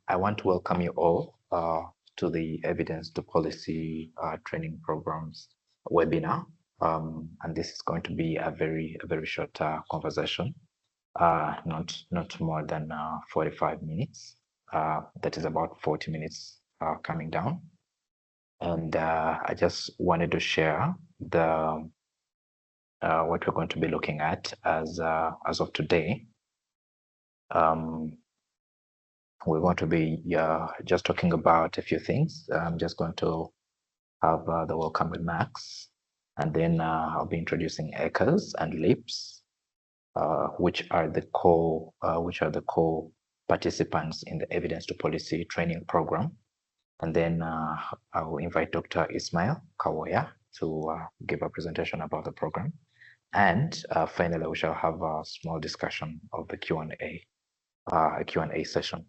I want to welcome you all to the Evidence to Policy Training Programs webinar. And this is going to be a very short conversation, not more than 45 minutes. That is about 40 minutes coming down. And I just wanted to share the what we're going to be looking at as of today. We're going to be just talking about a few things. I'm just going to have the welcome remarks, and then I'll be introducing echoes and leaps, which are the core participants in the Evidence to Policy training program. And then I will invite Dr. Ismail Kawoya to give a presentation about the program. And finally, we shall have a small discussion of the Q&A session.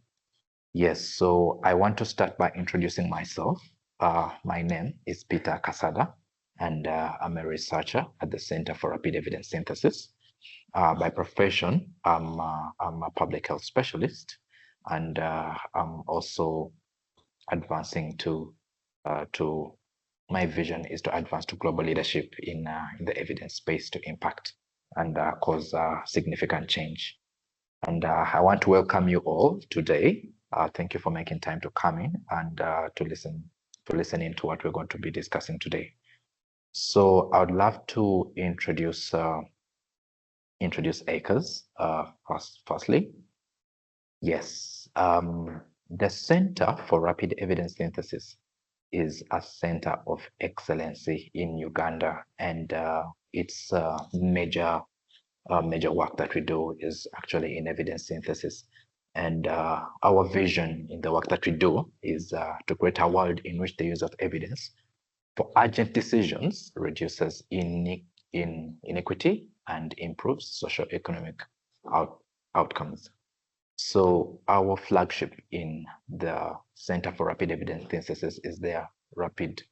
Yes, so I want to start by introducing myself. My name is Peter Kasada, and I'm a researcher at the Center for Rapid Evidence Synthesis. By profession, I'm a public health specialist, and I'm also advancing to my vision is to advance to global leadership in the evidence space to impact and cause significant change. And I want to welcome you all today. Thank you for making time to come in and to listen in to what we're going to be discussing today. So I would love to introduce ACRES firstly. Yes, the Center for Rapid Evidence Synthesis is a center of excellency in Uganda, and its major work that we do is actually in evidence synthesis. And our vision in the work that we do is to create a world in which the use of evidence for urgent decisions reduces inequity and improves socioeconomic outcomes. So our flagship in the Center for Rapid Evidence Synthesis is their Rapid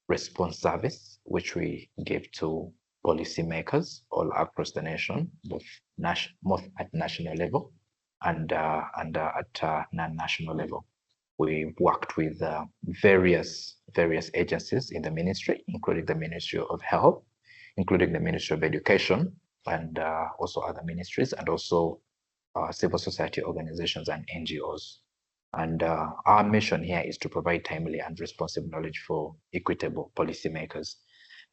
Response Service, which we give to policymakers all across the nation, both at national level and at non-national level. We've worked with various agencies in the ministry, including the Ministry of Health, including the Ministry of Education, and also other ministries, and also civil society organizations and NGOs. And our mission here is to provide timely and responsive knowledge for equitable policymakers.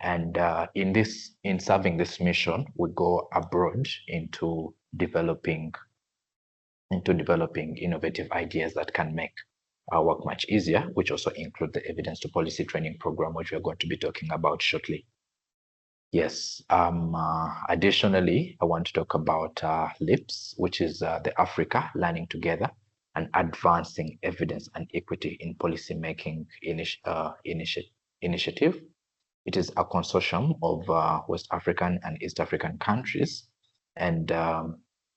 And in serving this mission, we go abroad into developing innovative ideas that can make our work much easier, which also include the Evidence to Policy training program, which we're going to be talking about shortly. Yes. Additionally, I want to talk about LEAPS, which is the Africa Learning Together and Advancing Evidence and Equity in Policymaking initiative. It is a consortium of West African and East African countries, and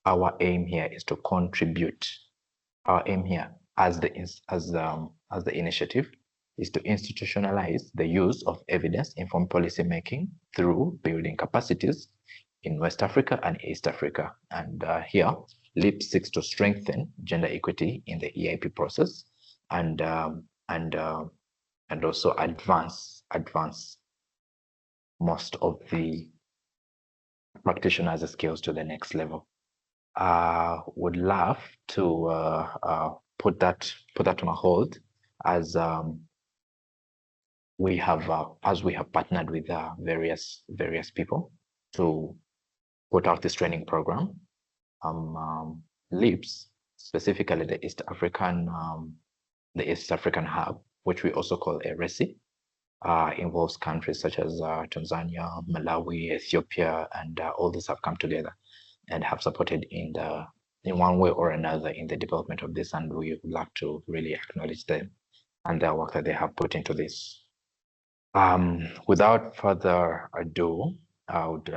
our aim here is to contribute. Our aim here, as the initiative, is to institutionalize the use of evidence-informed policymaking through building capacities in West Africa and East Africa. And here, LEAP seeks to strengthen gender equity in the EIP process and also advance most of the practitioners' skills to the next level. Would love to put that on a hold as we have partnered with various people to put out this training program. LEAPS, specifically the East African Hub, which we also call ERESI, involves countries such as Tanzania, Malawi, Ethiopia, and all these have come together and have supported in one way or another in the development of this, and we would like to really acknowledge them and their work that they have put into this. Without further ado, I would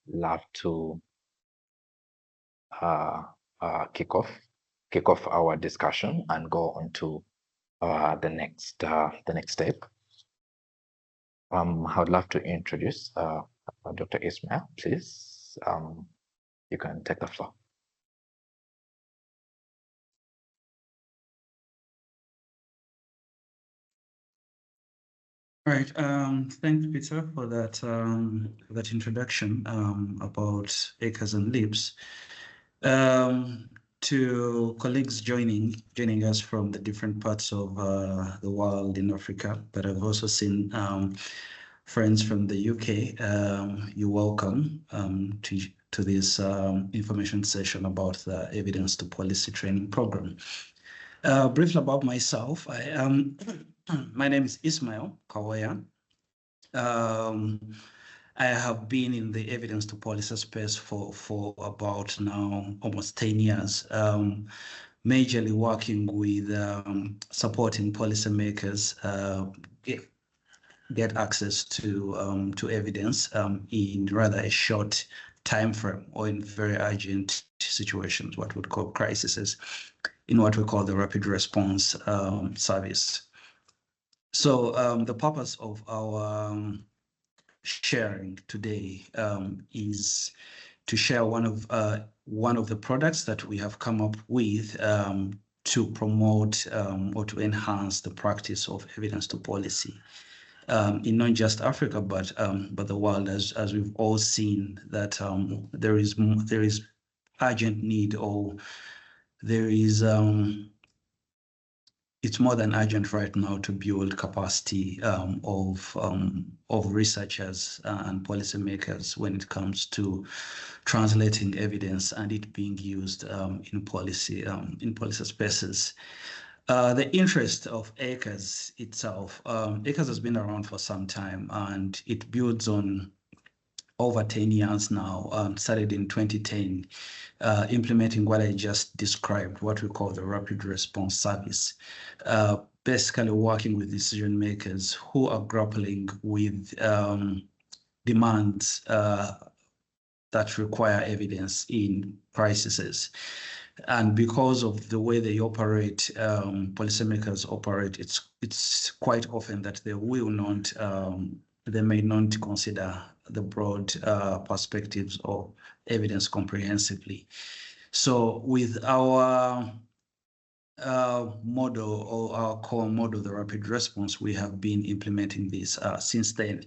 love to kick off our discussion and go on to the next step. I would love to introduce Dr. Ismail, please. You can take the floor. All right. Thanks, Peter, for that introduction about acres and leaps. To colleagues joining us from the different parts of the world in Africa, but I've also seen friends from the UK. You're welcome to this information session about the Evidence to Policy Training Program. Briefly about myself, I am. My name is Ismail Kawoya. I have been in the evidence to policy space for about now almost 10 years, majorly working with supporting policymakers get access to evidence in rather a short time frame or in very urgent situations, what we would call crises, in what we call the rapid response service. So the purpose of our sharing today is to share one of the products that we have come up with to promote or to enhance the practice of evidence to policy in not just Africa but the world, as we've all seen that there is urgent need, or there is it's more than urgent right now to build capacity of researchers and policymakers when it comes to translating evidence and it being used in policy spaces. The interest of ACRES itself, ACRES has been around for some time and it builds on over 10 years now, started in 2010, implementing what I just described, what we call the rapid response service, basically working with decision makers who are grappling with demands that require evidence in crises. And because of the way they operate, policymakers operate, it's quite often that they will not, they may not consider the broad perspectives of evidence comprehensively. So with our model, or our core model, the rapid response, we have been implementing this since then.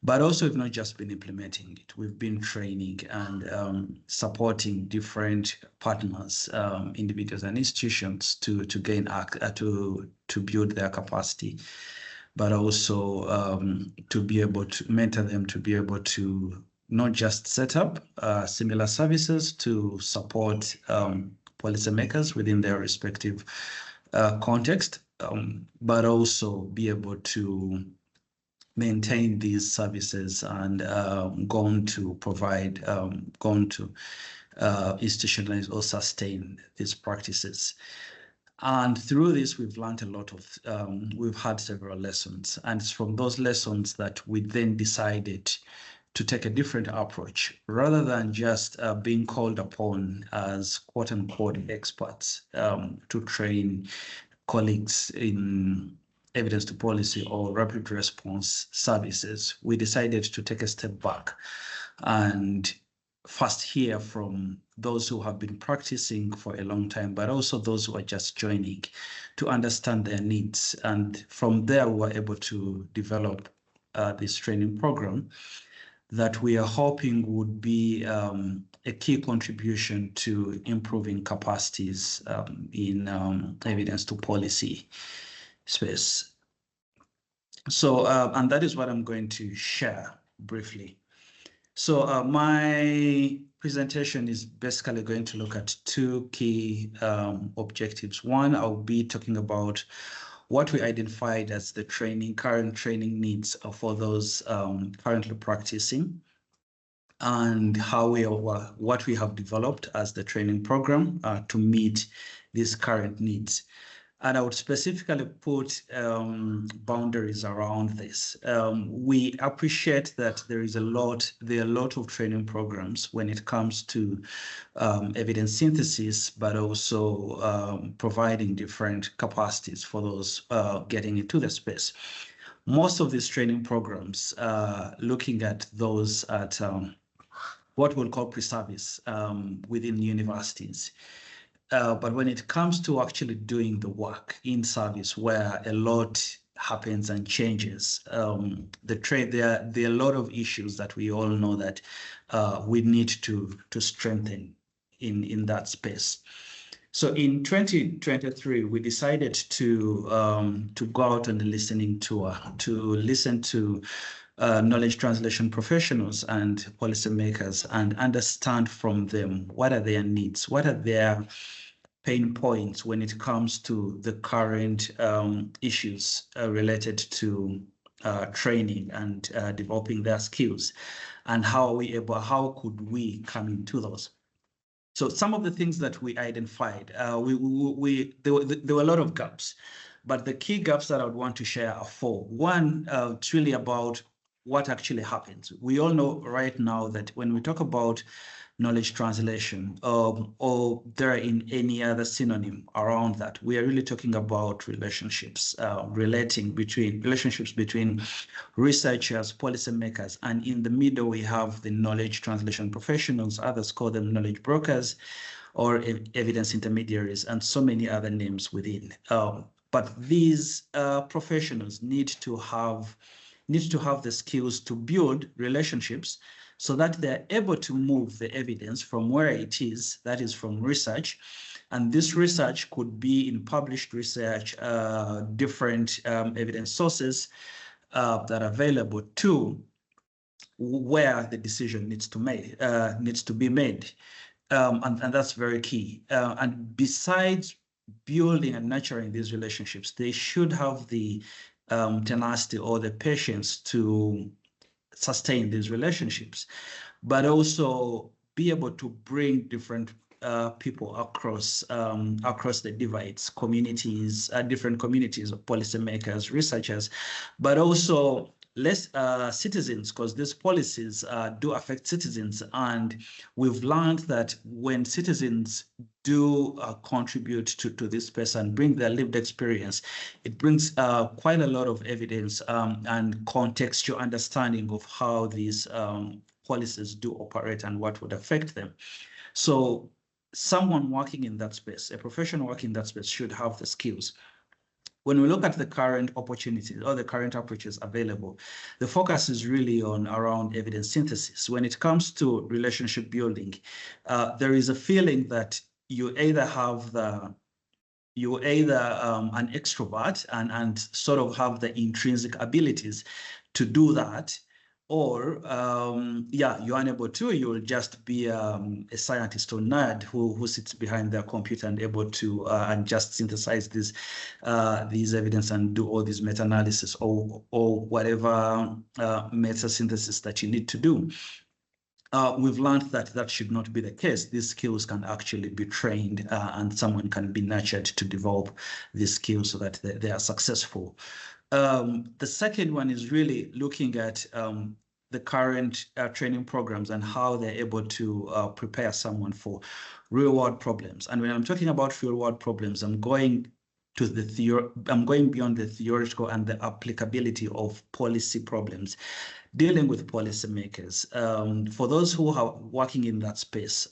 But also, we've not just been implementing it, we've been training and supporting different partners, individuals and institutions to gain to build their capacity, but also to be able to mentor them to be able to not just set up similar services to support policymakers within their respective context, but also be able to maintain these services and go on to provide, go on to institutionalize or sustain these practices. And through this, we've learned a lot of, we've had several lessons. And it's from those lessons that we then decided to take a different approach, rather than just being called upon as quote unquote experts to train colleagues in evidence to policy or rapid response services. We decided to take a step back and first hear from those who have been practicing for a long time, but also those who are just joining, to understand their needs. And from there, we were able to develop this training program that we are hoping would be a key contribution to improving capacities in evidence to policy space. So, and that is what I'm going to share briefly. So my presentation is basically going to look at two key objectives. One, I'll be talking about what we identified as the current training needs for those currently practicing, and how what we have developed as the training program to meet these current needs. And I would specifically put boundaries around this. We appreciate that there are a lot of training programs when it comes to evidence synthesis, but also providing different capacities for those getting into the space. Most of these training programs, looking at those at what we'll call pre-service within universities. But when it comes to actually doing the work in service, where a lot happens and changes. There are a lot of issues that we all know that we need to strengthen in that space. So in 2023, we decided to go out on a listening tour to listen to knowledge translation professionals and policymakers and understand from them what are their needs, what are their pain points when it comes to the current issues related to training and developing their skills, and how could we come into those. So some of the things that we identified, there were a lot of gaps, but the key gaps that I would want to share are four. One, it's really about what actually happens. We all know right now that when we talk about knowledge translation, or there in any other synonym around that, we are really talking about relationships, relationships between researchers, policymakers, and in the middle we have the knowledge translation professionals. Others call them knowledge brokers or evidence intermediaries, and so many other names within. But these professionals need to have the skills to build relationships so that they're able to move the evidence from where it is, that is from research. And this research could be in published research, different evidence sources that are available to where the decision needs to be made. And that's very key. And besides building and nurturing these relationships, they should have the tenacity or the patience to sustain these relationships, but also be able to bring different people across the divides, communities, different communities of policymakers, researchers, but also less citizens, because these policies do affect citizens. And we've learned that when citizens do contribute to this space and bring their lived experience, it brings quite a lot of evidence and contextual understanding of how these policies do operate and what would affect them. So someone working in that space, a professional working in that space, should have the skills. When we look at the current opportunities or the current approaches available, the focus is really around evidence synthesis. When it comes to relationship building, there is a feeling that you either have an extrovert and sort of have the intrinsic abilities to do that, or you're unable to. You'll just be a scientist or nerd who sits behind their computer and able to and just synthesize these evidence and do all these meta-analysis or whatever meta-synthesis that you need to do. We've learned that should not be the case. These skills can actually be trained and someone can be nurtured to develop these skills so that they are successful. The second one is really looking at the current training programs and how they're able to prepare someone for real-world problems. And when I'm talking about real-world problems, I'm going beyond the theoretical and the applicability of policy problems, dealing with policymakers. For those who are working in that space,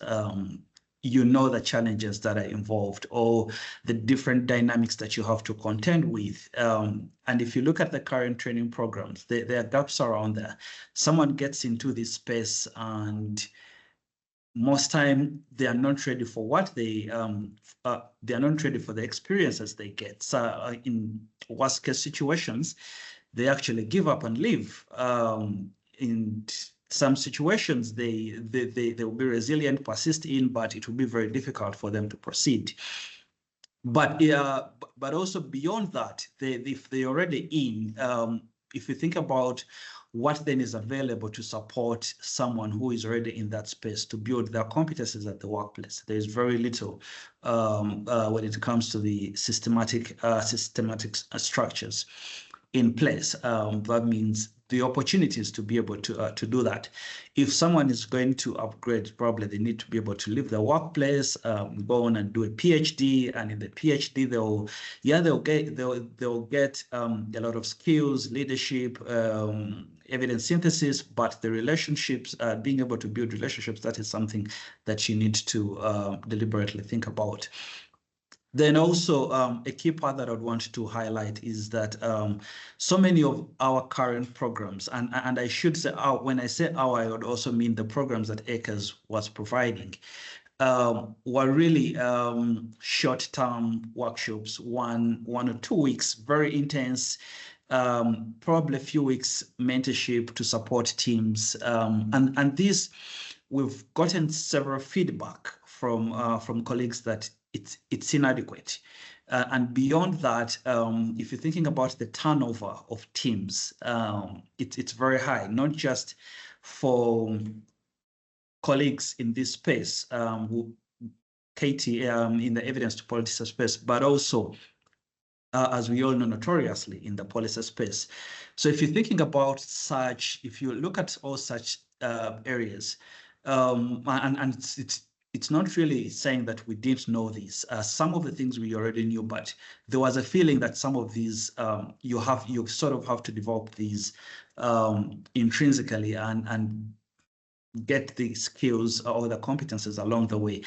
you know the challenges that are involved or the different dynamics that you have to contend with. And if you look at the current training programs, there are gaps around there. Someone gets into this space and most time they are not ready for what they are not ready for the experiences they get. So in worst case situations, they actually give up and leave. In some situations, they will be resilient, persist in, but it will be very difficult for them to proceed. But also beyond that, if they're already in, if you think about what then is available to support someone who is already in that space to build their competencies at the workplace, there is very little when it comes to the systematic structures in place. That means the opportunities to be able to do that. If someone is going to upgrade, probably they need to be able to leave the workplace, go on and do a PhD, and in the PhD they'll get a lot of skills, leadership, evidence synthesis, but the relationships, being able to build relationships, that is something that you need to deliberately think about. Then also a key part that I would want to highlight is that so many of our current programs, and I should say when I say our, I would also mean the programs that ACRES was providing, were really short-term workshops, one or 2 weeks, very intense, probably a few weeks mentorship to support teams. And this, we've gotten several feedback from colleagues that it's inadequate. And beyond that, if you're thinking about the turnover of teams, it's very high, not just for colleagues in this space, Katie, in the evidence to policy space, but also, as we all know, notoriously in the policy space. So if you're thinking about such, if you look at all such areas, and it's not really saying that we didn't know this. Some of the things we already knew, but there was a feeling that some of these you sort of have to develop these intrinsically and get the skills or the competences along the way.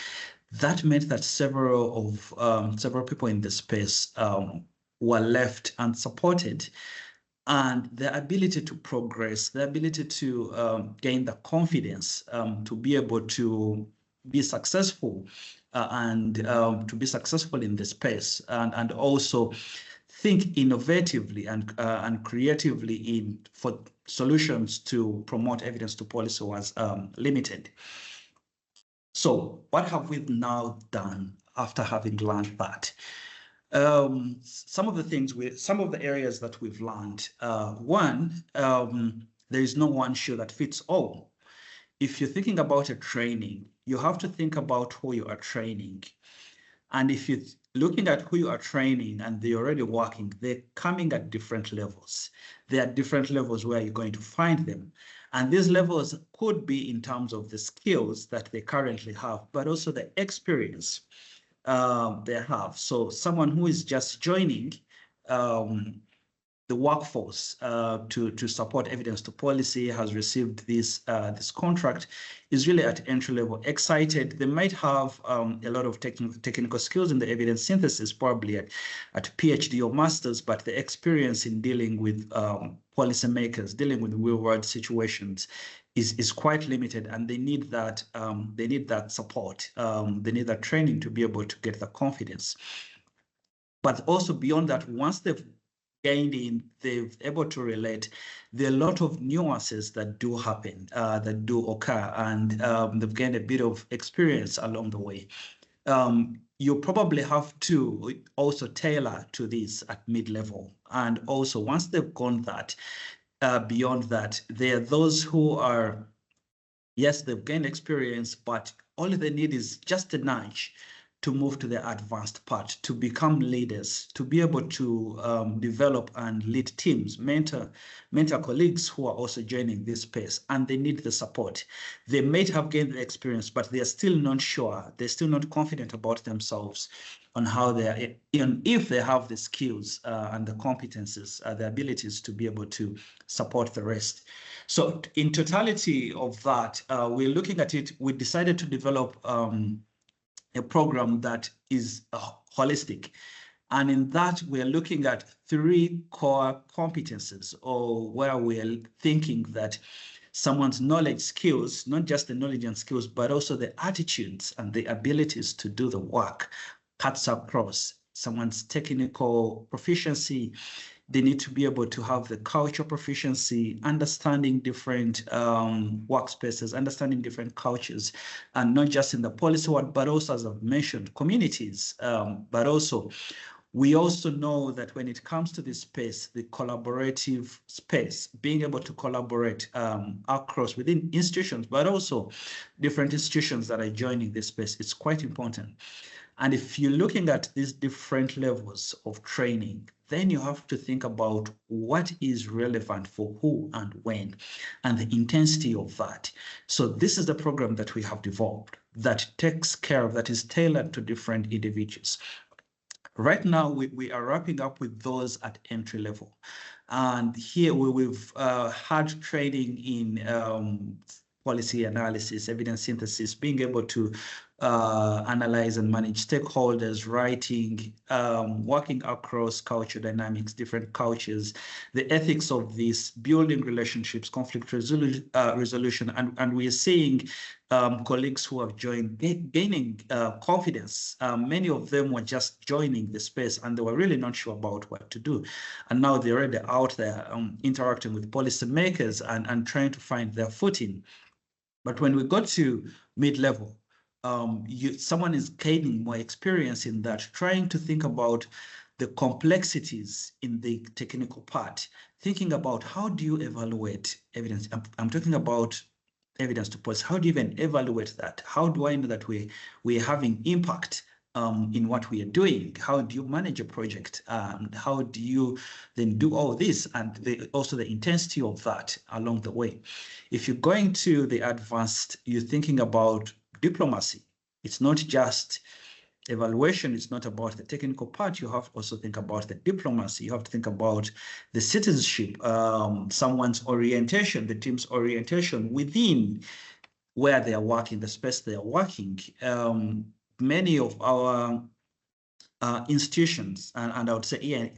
That meant that several people in the space were left unsupported, and the ability to progress, the ability to gain the confidence to be able to be successful and to be successful in the space, and also think innovatively and creatively for solutions to promote evidence to policy was limited. So what have we now done after having learned that? Some of the areas that we've learned. One, there is no one shoe that fits all. If you're thinking about a training, you have to think about who you are training. And if you're looking at who you are training and they're already working, they're coming at different levels. There are different levels where you're going to find them. And these levels could be in terms of the skills that they currently have, but also the experience they have. So someone who is just joining the workforce to support evidence to policy, has received this contract, is really at entry level, excited. They might have a lot of technical skills in the evidence synthesis, probably at PhD or masters, but the experience in dealing with policymakers, dealing with real world situations is quite limited, and they need that support. They need that training to be able to get the confidence. But also beyond that, once they've gained in, they're able to relate, there are a lot of nuances that do happen, that do occur, and they've gained a bit of experience along the way. You probably have to also tailor to this at mid-level. And also once they've gone that, beyond that, there are those who are, yes, they've gained experience, but all they need is just a nudge to move to the advanced part, to become leaders, to be able to develop and lead teams, mentor colleagues who are also joining this space, and they need the support. They may have gained the experience, but they are still not sure. They're still not confident about themselves on how they are, even if they have the skills and the competences, the abilities to be able to support the rest. So in totality of that, we're looking at it, we decided to develop a program that is holistic. And in that, we're looking at 3 core competences, or where we're thinking that someone's knowledge, skills, not just the knowledge and skills, but also the attitudes and the abilities to do the work cuts across. Someone's technical proficiency, they need to be able to have the culture proficiency, understanding different workspaces, understanding different cultures, and not just in the policy world, but also, as I've mentioned, communities. But also, we also know that when it comes to this space, the collaborative space, being able to collaborate across within institutions, but also different institutions that are joining this space, it's quite important. And if you're looking at these different levels of training, then you have to think about what is relevant for who and when, and the intensity of that. So this is the program that we have developed that takes care of, that is tailored to different individuals. Right now, we are wrapping up with those at entry level. And here we've had training in policy analysis, evidence synthesis, being able to analyze and manage stakeholders, writing, working across culture dynamics, different cultures, the ethics of this, building relationships, conflict resolution, and we're seeing colleagues who have joined gaining confidence. Many of them were just joining the space and they were really not sure about what to do. And now they're already out there interacting with policymakers and trying to find their footing. But when we got to mid-level, someone is gaining more experience in that, trying to think about the complexities in the technical part, thinking about how do you evaluate evidence. I'm talking about evidence to policy. How do you even evaluate that? How do I know that we're having impact in what we are doing? How do you manage a project? How do you then do all this? And also the intensity of that along the way. If you're going to the advanced, you're thinking about diplomacy. It's not just evaluation. It's not about the technical part. You have to also think about the diplomacy. You have to think about the citizenship, someone's orientation, the team's orientation within where they are working, the space they are working. Many of our institutions, and I would say here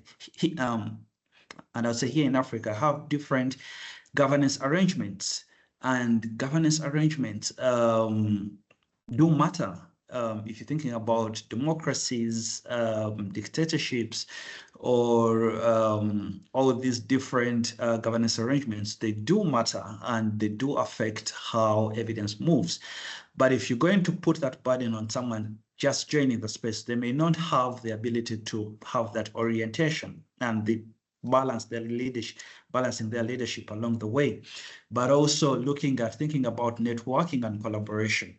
in Africa, have different governance arrangements, and governance arrangements do matter. If you're thinking about democracies, dictatorships, or all of these different governance arrangements, they do matter and they do affect how evidence moves. But if you're going to put that burden on someone just joining the space, they may not have the ability to have that orientation and the balancing their leadership along the way, but also thinking about networking and collaboration.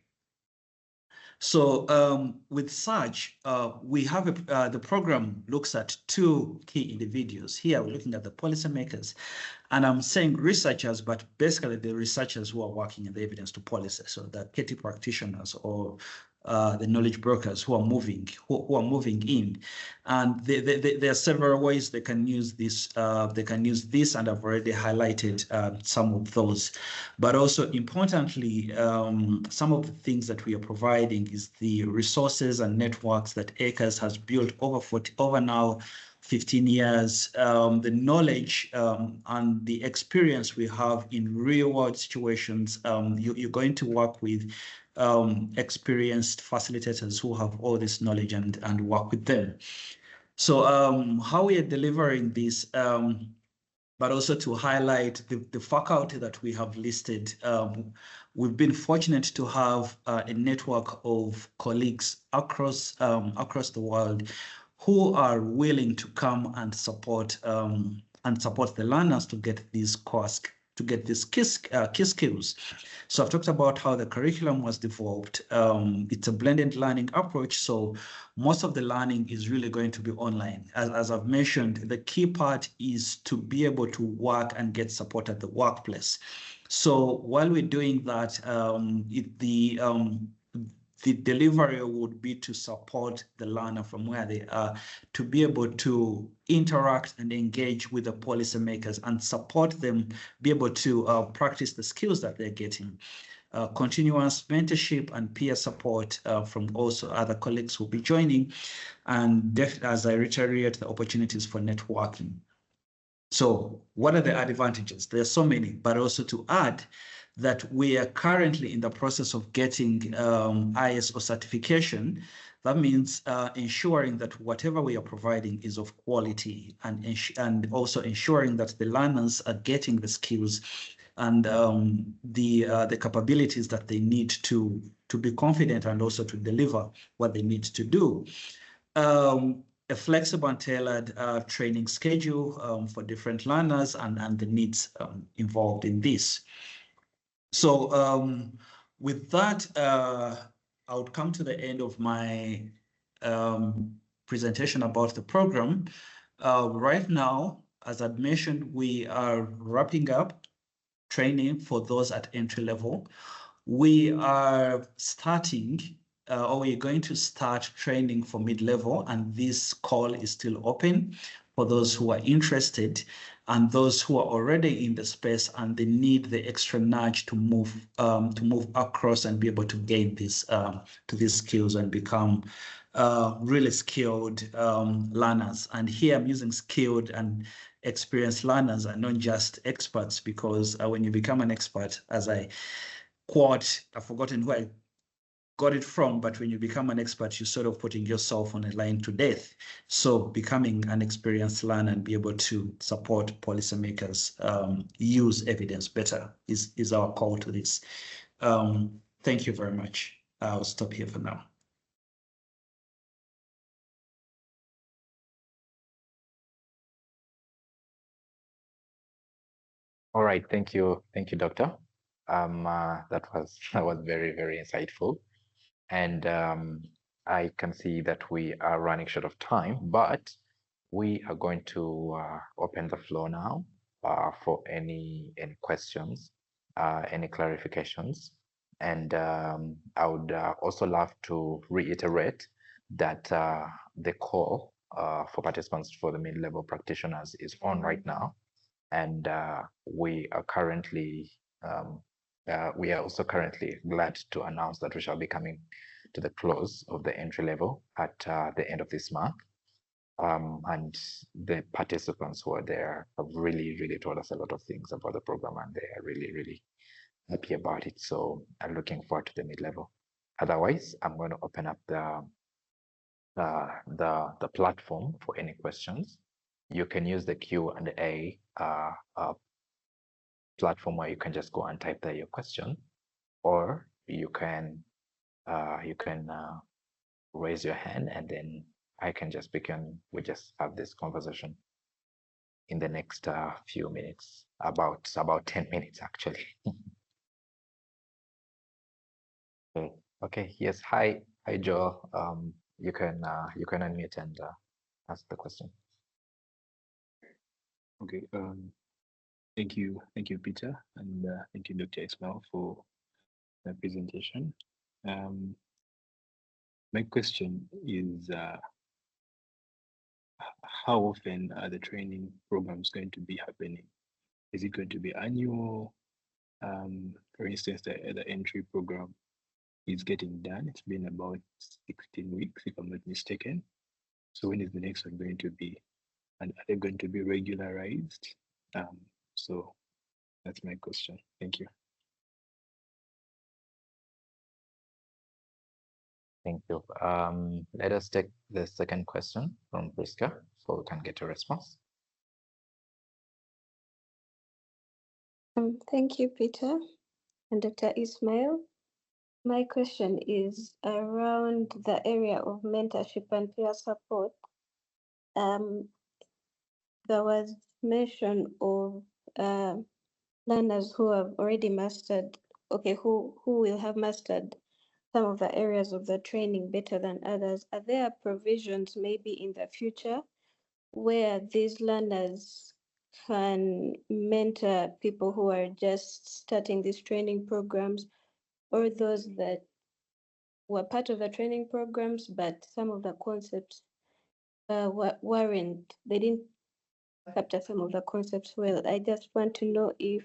So with such, we have the program looks at two key individuals. Here we're looking at the policymakers, and I'm saying researchers, but basically the researchers who are working in the evidence to policy, so the KT practitioners or the knowledge brokers who are moving in, and there are several ways they can use this. And I've already highlighted some of those. But also importantly, some of the things that we are providing is the resources and networks that ACRES has built over now 15 years, the knowledge and the experience we have in real world situations. You're going to work with experienced facilitators who have all this knowledge and work with them. So how we are delivering this, but also to highlight the faculty that we have listed. We've been fortunate to have a network of colleagues across the world who are willing to come and support the learners to get these key skills. So I've talked about how the curriculum was developed. It's a blended learning approach. So most of the learning is really going to be online. As I've mentioned, the key part is to be able to work and get support at the workplace. So while we're doing that, the delivery would be to support the learner from where they are, to be able to interact and engage with the policymakers and support them, be able to practice the skills that they're getting. Continuous mentorship and peer support from also other colleagues who will be joining. And as I reiterate, the opportunities for networking. So what are the advantages? There are so many, but also to add that we are currently in the process of getting ISO certification. That means ensuring that whatever we are providing is of quality, and also ensuring that the learners are getting the skills and the capabilities that they need to be confident and also to deliver what they need to do. A flexible and tailored training schedule for different learners and the needs involved in this. So with that, I would come to the end of my presentation about the program. Right now, as I'd mentioned, we are wrapping up training for those at entry level. We are starting, or we're going to start training for mid-level, and this call is still open for those who are interested. and those who are already in the space and they need the extra nudge to move across and be able to gain this to these skills and become really skilled learners. And here I'm using skilled and experienced learners and not just experts, because when you become an expert, as I quote, I've forgotten who I got it from, but when you become an expert, you're sort of putting yourself on a line to death. So becoming an experienced learner and be able to support policymakers use evidence better is our call to this. Thank you very much. I'll stop here for now. All right, thank you, Doctor. That was very, very insightful, and I can see that we are running short of time, but we are going to open the floor now for any questions, any clarifications, and I would also love to reiterate that the call for participants for the mid-level practitioners is on right now. And we are also currently glad to announce that we shall be coming to the close of the entry level at the end of this month. And the participants who are there have really, really told us a lot of things about the program, and they are really, really happy about it. So I'm looking forward to the mid-level. Otherwise, I'm going to open up the platform for any questions. You can use the Q&A platform where you can just go and type there your question, or you can raise your hand and then I can just pick and we just have this conversation in the next few minutes, about 10 minutes actually. Okay. Yes. Hi, Joel. You can unmute and ask the question. Okay. Thank you, Peter, and thank you, Dr. Ismail, for the presentation. My question is, how often are the training programs going to be happening? Is it going to be annual? For instance, the entry program is getting done. It's been about 16 weeks, if I'm not mistaken. So when is the next one going to be? And are they going to be regularized? So that's my question. Thank you. Thank you. Let us take the second question from Priska so we can get a response. Thank you, Peter and Dr. Ismail. My question is around the area of mentorship and peer support. There was mention of learners who have already mastered, who will have mastered some of the areas of the training better than others. Are there provisions maybe in the future where these learners can mentor people who are just starting these training programs, or those that were part of the training programs, but some of the concepts they didn't capture some of the concepts well? I just want to know if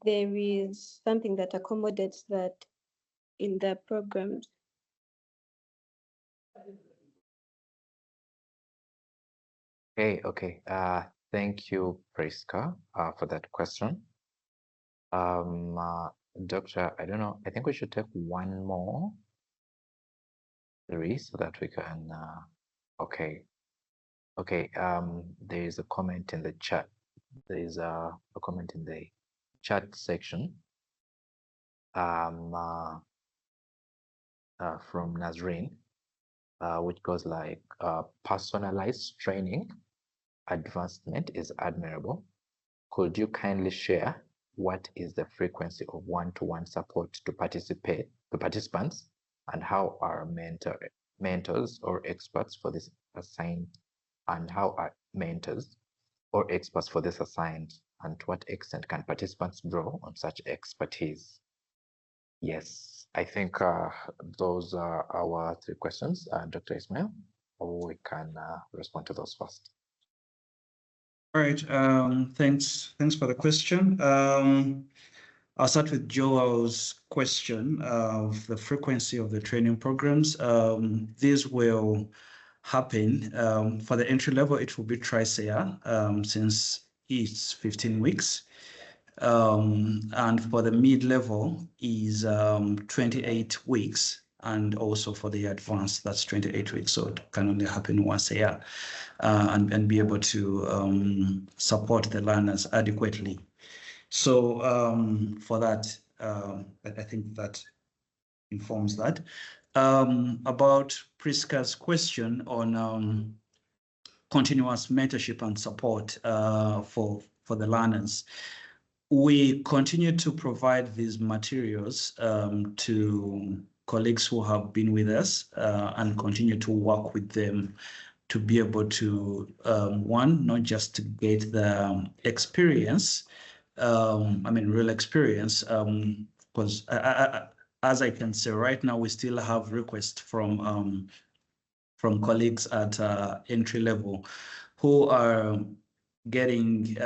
there is something that accommodates that in the programs. Okay. Thank you, Priska, for that question. Doctor, I don't know. I think we should take one more, three, so that we can. Okay. There is a comment in the chat. There is a comment in the chat section. From Nazreen, which goes like, personalized training advancement is admirable. Could you kindly share what is the frequency of one-to-one support to participants, and how are mentors or experts for this assigned, and how are mentors or experts for this assigned, and to what extent can participants draw on such expertise? Yes, I think those are our three questions. Dr. Ismail, we can respond to those first. All right. Thanks for the question. I'll start with Joel's question of the frequency of the training programs. These will happen for the entry level. It will be twice a year since it's 15 weeks. And for the mid-level is 28 weeks. And also for the advanced, that's 28 weeks. So it can only happen once a year and be able to support the learners adequately. So for that, I think that informs that. About Priska's question on continuous mentorship and support for the learners. We continue to provide these materials to colleagues who have been with us and continue to work with them to be able to, one, not just to get the experience, real experience, because as I can say right now, we still have requests from colleagues at entry level who are getting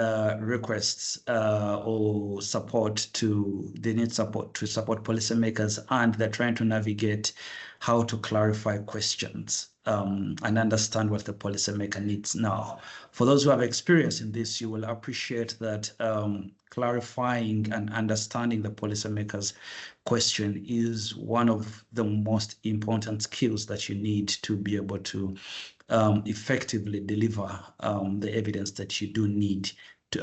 requests or they need support to support policymakers, and they're trying to navigate how to clarify questions and understand what the policymaker needs now. For those who have experience in this, you will appreciate that clarifying and understanding the policymaker's question is one of the most important skills that you need to be able to effectively deliver the evidence that you do need, to,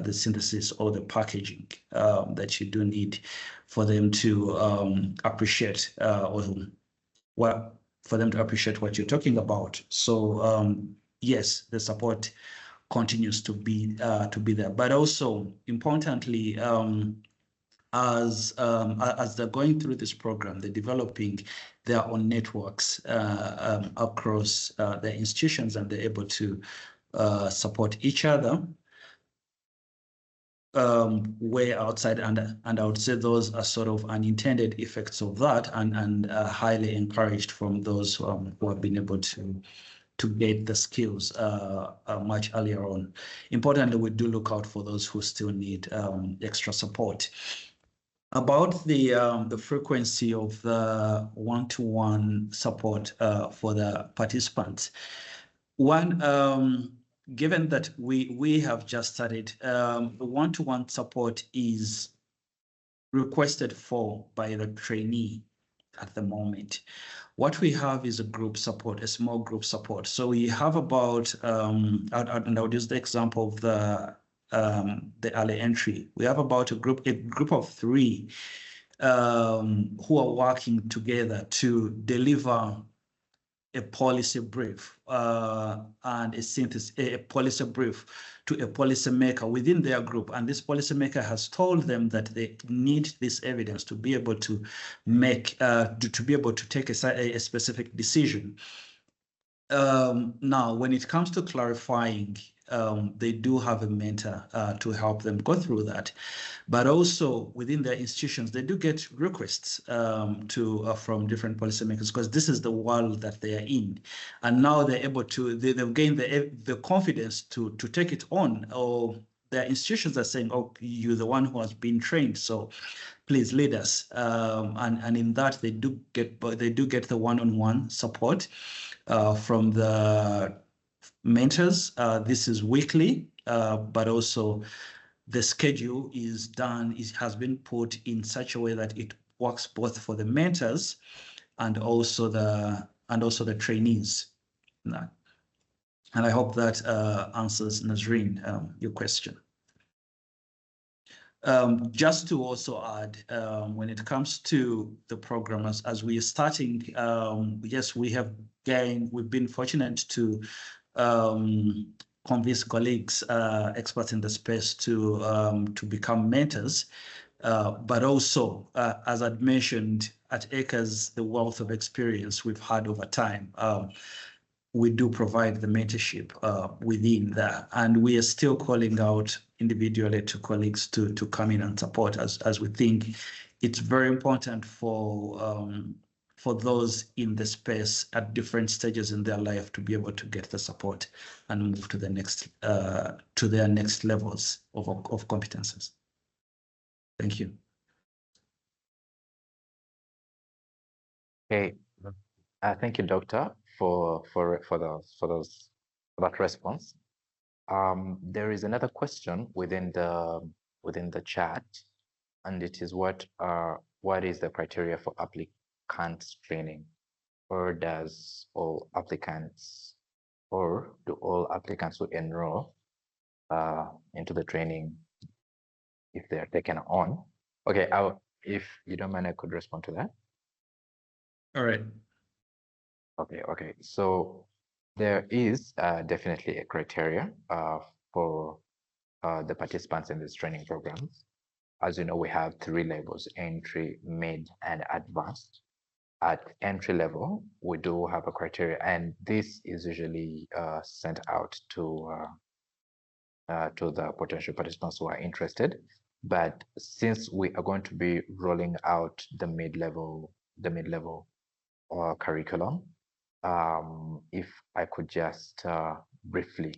the synthesis or the packaging that you do need for them to appreciate what you're talking about. So yes, the support continues to be there, but also importantly, as they're going through this program, they're developing their own networks across their institutions, and they're able to support each other way outside. And I would say those are sort of unintended effects of that, and highly encouraged from those who have been able to get the skills much earlier on. Importantly, we do look out for those who still need extra support. About the frequency of the one-to-one support for the participants. One, given that we have just started, the one-to-one support is requested for by the trainee at the moment. What we have is a group support, a small group support. So we have about, and I'll use the example of the early entry. We have about a group of 3 who are working together to deliver a policy brief and a policy brief to a policymaker within their group. And this policymaker has told them that they need this evidence to be able to make, to be able to take a specific decision. Now, when it comes to clarifying, they do have a mentor to help them go through that. But also within their institutions, they do get requests from different policymakers, because this is the world that they are in. And now they're able to, they've gained the confidence to take it on, or their institutions are saying, oh, you're the one who has been trained, so please lead us. And in that, they do get the one-on-one support from the mentors. This is weekly, but also the schedule is done, it has been put in such a way that it works both for the mentors and also the trainees. And I hope that answers, Nazreen, your question. Just to also add, when it comes to the program, as we are starting, yes, we've been fortunate to convince colleagues, experts in the space to become mentors. But also, as I'd mentioned, at ACRES, the wealth of experience we've had over time, we do provide the mentorship within that. And we are still calling out individually to colleagues to come in and support us, as we think it's very important for for those in the space at different stages in their life to be able to get the support and move to the next to their next levels of competences. Thank you. Okay, thank you, Doctor, for that response. There is another question within the chat, and it is what is the criteria for applicant screening, or do all applicants who enroll into the training, if they are taken on? Okay, if you don't mind, I could respond to that. All right. Okay. So there is definitely a criteria for the participants in this training programs. As you know, we have 3 levels: entry, mid, and advanced. At entry level, we do have a criteria, and this is usually sent out to the potential participants who are interested. But since we are going to be rolling out the mid-level curriculum, if I could just briefly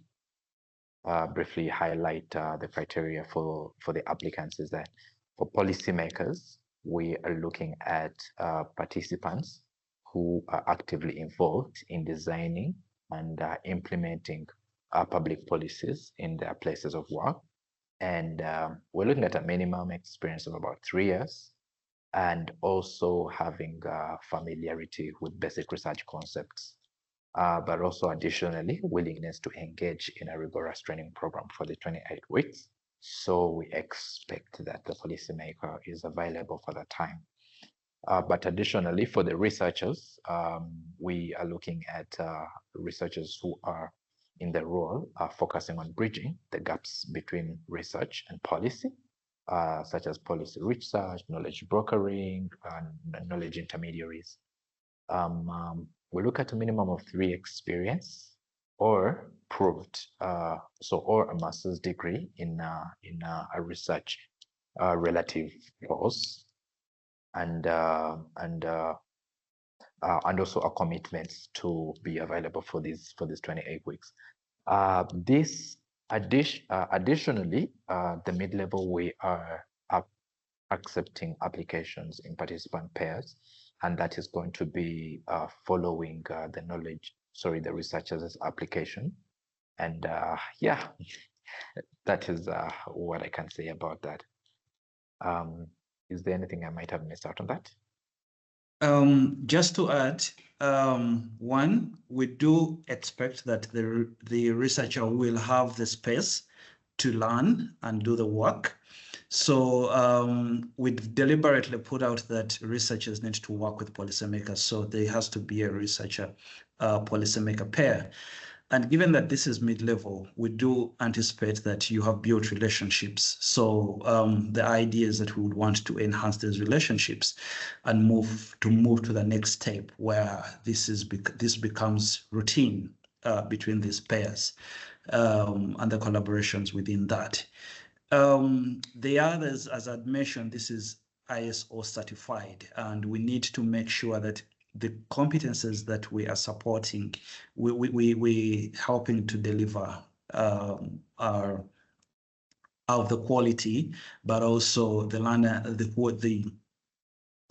highlight the criteria for the applicants, is that for policymakers, we are looking at participants who are actively involved in designing and implementing public policies in their places of work. And we're looking at a minimum experience of about 3 years, and also having familiarity with basic research concepts, but also additionally willingness to engage in a rigorous training program for the 28 weeks. So we expect that the policymaker is available for that time. But additionally, for the researchers, we are looking at researchers who are in the role focusing on bridging the gaps between research and policy, such as policy research, knowledge brokering, and knowledge intermediaries. We look at a minimum of 3 experience or proved, or a master's degree in a research relative course, and also a commitment to be available for these 28 weeks. Additionally, the mid-level, we are accepting applications in participant pairs, and that is going to be following the researcher's application. And yeah, that is what I can say about that. Is there anything I might have missed out on that? Just to add, one, we do expect that the researcher will have the space to learn and do the work. So we've deliberately put out that researchers need to work with policymakers. So there has to be a researcher policymaker pair. And given that this is mid-level, we do anticipate that you have built relationships. So the idea is that we would want to enhance those relationships and move to the next step, where this becomes routine between these pairs and the collaborations within that. The others, as I'd mentioned, this is ISO certified, and we need to make sure that the competences that we are supporting, we helping to deliver are of the quality, but also the learner,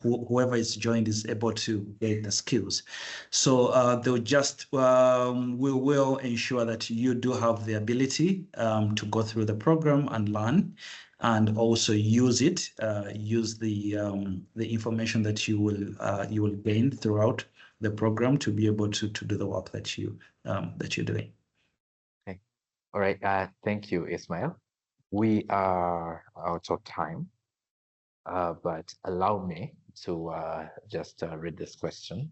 whoever is joined is able to get the skills. So they'll just, we will ensure that you do have the ability to go through the program and learn, and also use it, use the information that you will gain throughout the program to be able to do the work that you're doing. Okay. All right. Thank you, Ismail. We are out of time, but allow me to just read this question.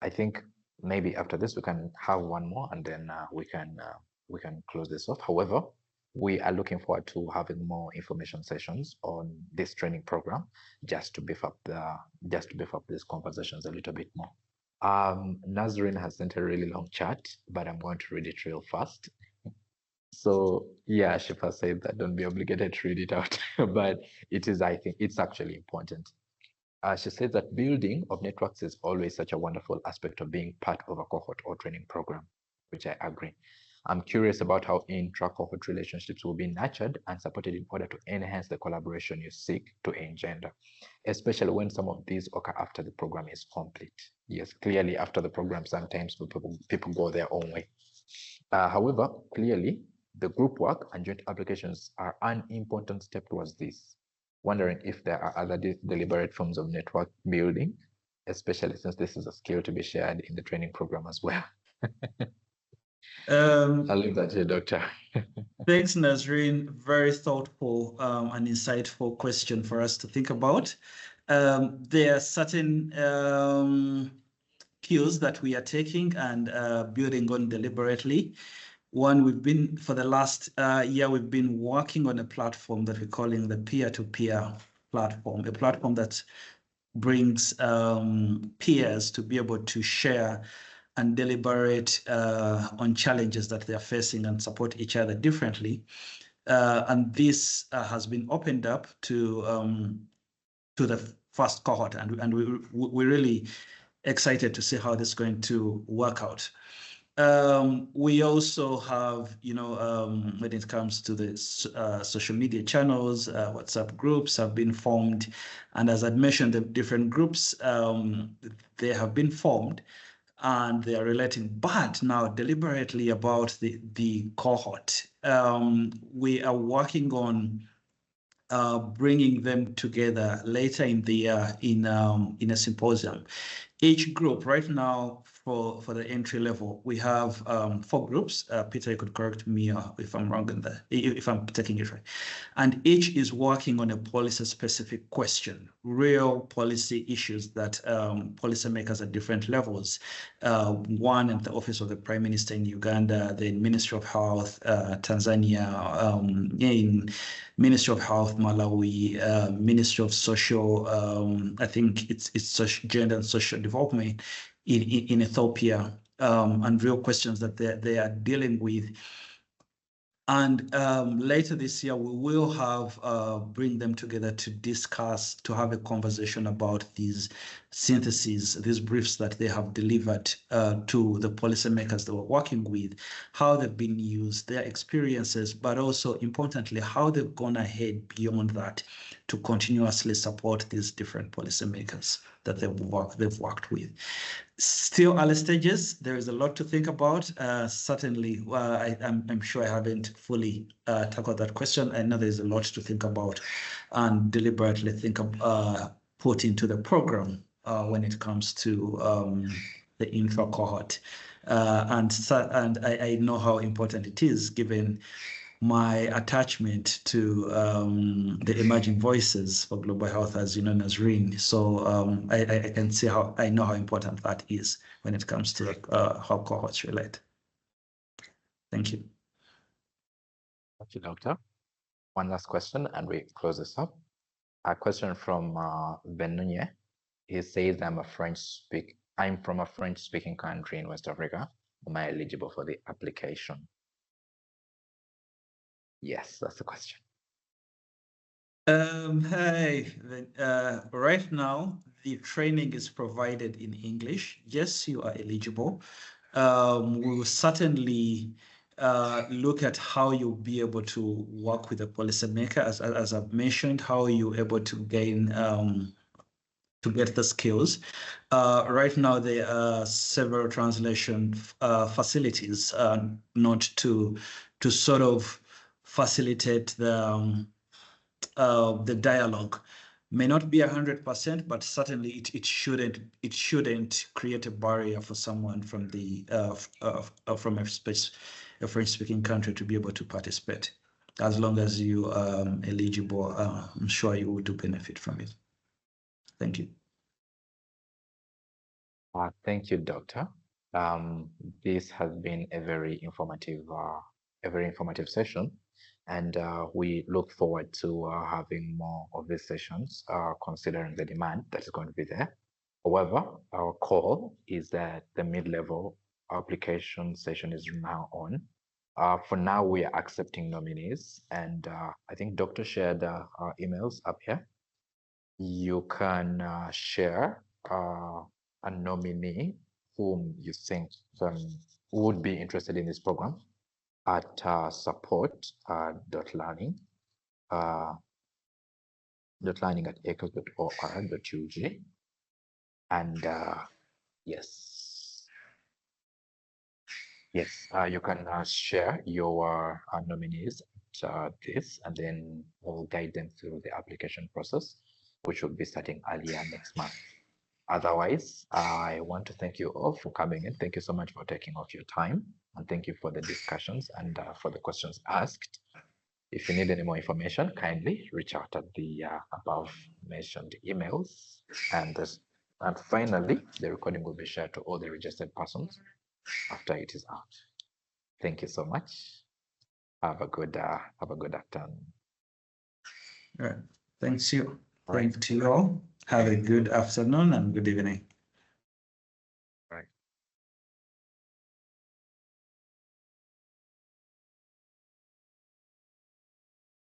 I think maybe after this we can have one more, and then we can close this off. However, we are looking forward to having more information sessions on this training program, just to beef up these conversations a little bit more. Nazrin has sent a really long chat, but I'm going to read it real fast. So yeah, Shifa said that don't be obligated to read it out, but it is, I think it's actually important. She said that building of networks is always such a wonderful aspect of being part of a cohort or training program, which I agree. I'm curious about how intra-cohort relationships will be nurtured and supported in order to enhance the collaboration you seek to engender, especially when some of these occur after the program is complete. Yes, clearly after the program, sometimes people go their own way. However, clearly, the group work and joint applications are an important step towards this. Wondering if there are other deliberate forms of network building, especially since this is a skill to be shared in the training program as well. I'll leave that to you, Doctor. Thanks, Nazreen. Very thoughtful and insightful question for us to think about. There are certain cues that we are taking and building on deliberately. One, for the last year, we've been working on a platform that we're calling the peer-to-peer platform, a platform that brings peers to be able to share and deliberate on challenges that they're facing and support each other differently. And this has been opened up to the first cohort, and we're really excited to see how this is going to work out. We also have, when it comes to the social media channels, WhatsApp groups have been formed. And as I mentioned, the different groups, they have been formed and they are relating, but now deliberately about the cohort. We are working on bringing them together later in the year in a symposium. Each group right now for the entry level, we have 4 groups. Peter, you could correct me if I'm wrong in there, if I'm taking it right. And each is working on a policy-specific question, real policy issues that policymakers at different levels, one at the Office of the Prime Minister in Uganda, the Ministry of Health, Tanzania, in Ministry of Health, Malawi, Ministry of Social, I think it's Gender and Social Development in Ethiopia, and real questions that they are dealing with. And later this year, we will have bring them together to discuss, to have a conversation about these syntheses, these briefs that they have delivered to the policymakers they were working with, how they've been used, their experiences, but also importantly, how they've gone ahead beyond that to continuously support these different policymakers that they've worked with. Still early stages. There is a lot to think about. Certainly, I'm sure I haven't fully tackled that question. I know there's a lot to think about and deliberately put into the program when it comes to the intra cohort. And I know how important it is given my attachment to the emerging voices for global health, as you know, Nazreen. So I can see I know how important that is when it comes to how cohorts relate. Thank you. Thank you, Doctor. One last question and we close this up. A question from Benunye. He says, I'm from a French-speaking country in West Africa. Am I eligible for the application? Yes, that's the question. Hey, right now the training is provided in English. Yes, you are eligible. We will certainly look at how you'll be able to work with a policymaker, as I've mentioned, how you're able to gain to get the skills. Right now, there are several translation facilities, not to sort of facilitate the dialogue. May not be 100%, but certainly it shouldn't create a barrier for someone from from a French-speaking country to be able to participate. As long as you are eligible, I'm sure you will do benefit from it. Thank you. Thank you, Doctor. This has been a very informative session, and we look forward to having more of these sessions, considering the demand that is going to be there. However, our call is that the mid-level application session is now on. For now, we are accepting nominees, and I think Doctor shared our emails up here. you can share a nominee whom you think would be interested in this program at support.learning at ecos.or.ug. And yes, you can share your nominees at this, and then we'll guide them through the application process, which will be starting earlier next month. Otherwise, I want to thank you all for coming in. Thank you so much for taking off your time, and thank you for the discussions and for the questions asked. If you need any more information, kindly reach out at the above mentioned emails. And finally, the recording will be shared to all the registered persons after it is out. Thank you so much. Have a good afternoon. All right. Thanks you. All right. Thank you all. Have a good afternoon and good evening.